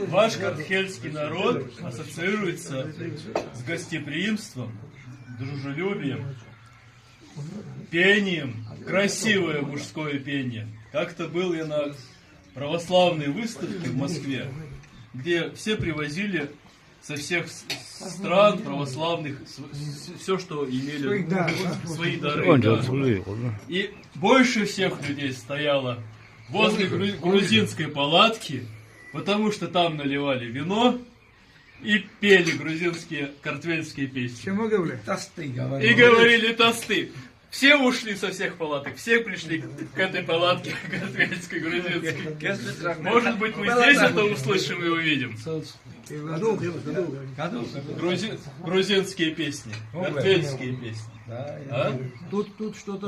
Ваш кархельский народ ассоциируется с гостеприимством, дружелюбием, пением, красивое мужское пение. Как-то был я на православной выставке в Москве, где все привозили со всех стран православных все, что имели, свои дары. Да. И больше всех людей стояло возле грузинской палатки, потому что там наливали вино и пели грузинские картвельские песни. И говорили тосты. Все ушли со всех палаток, все пришли к этой палатке картвельской, грузинской. Может быть, мы здесь это услышим и увидим. Грузинские песни, картвельские песни. А? Тут что-то...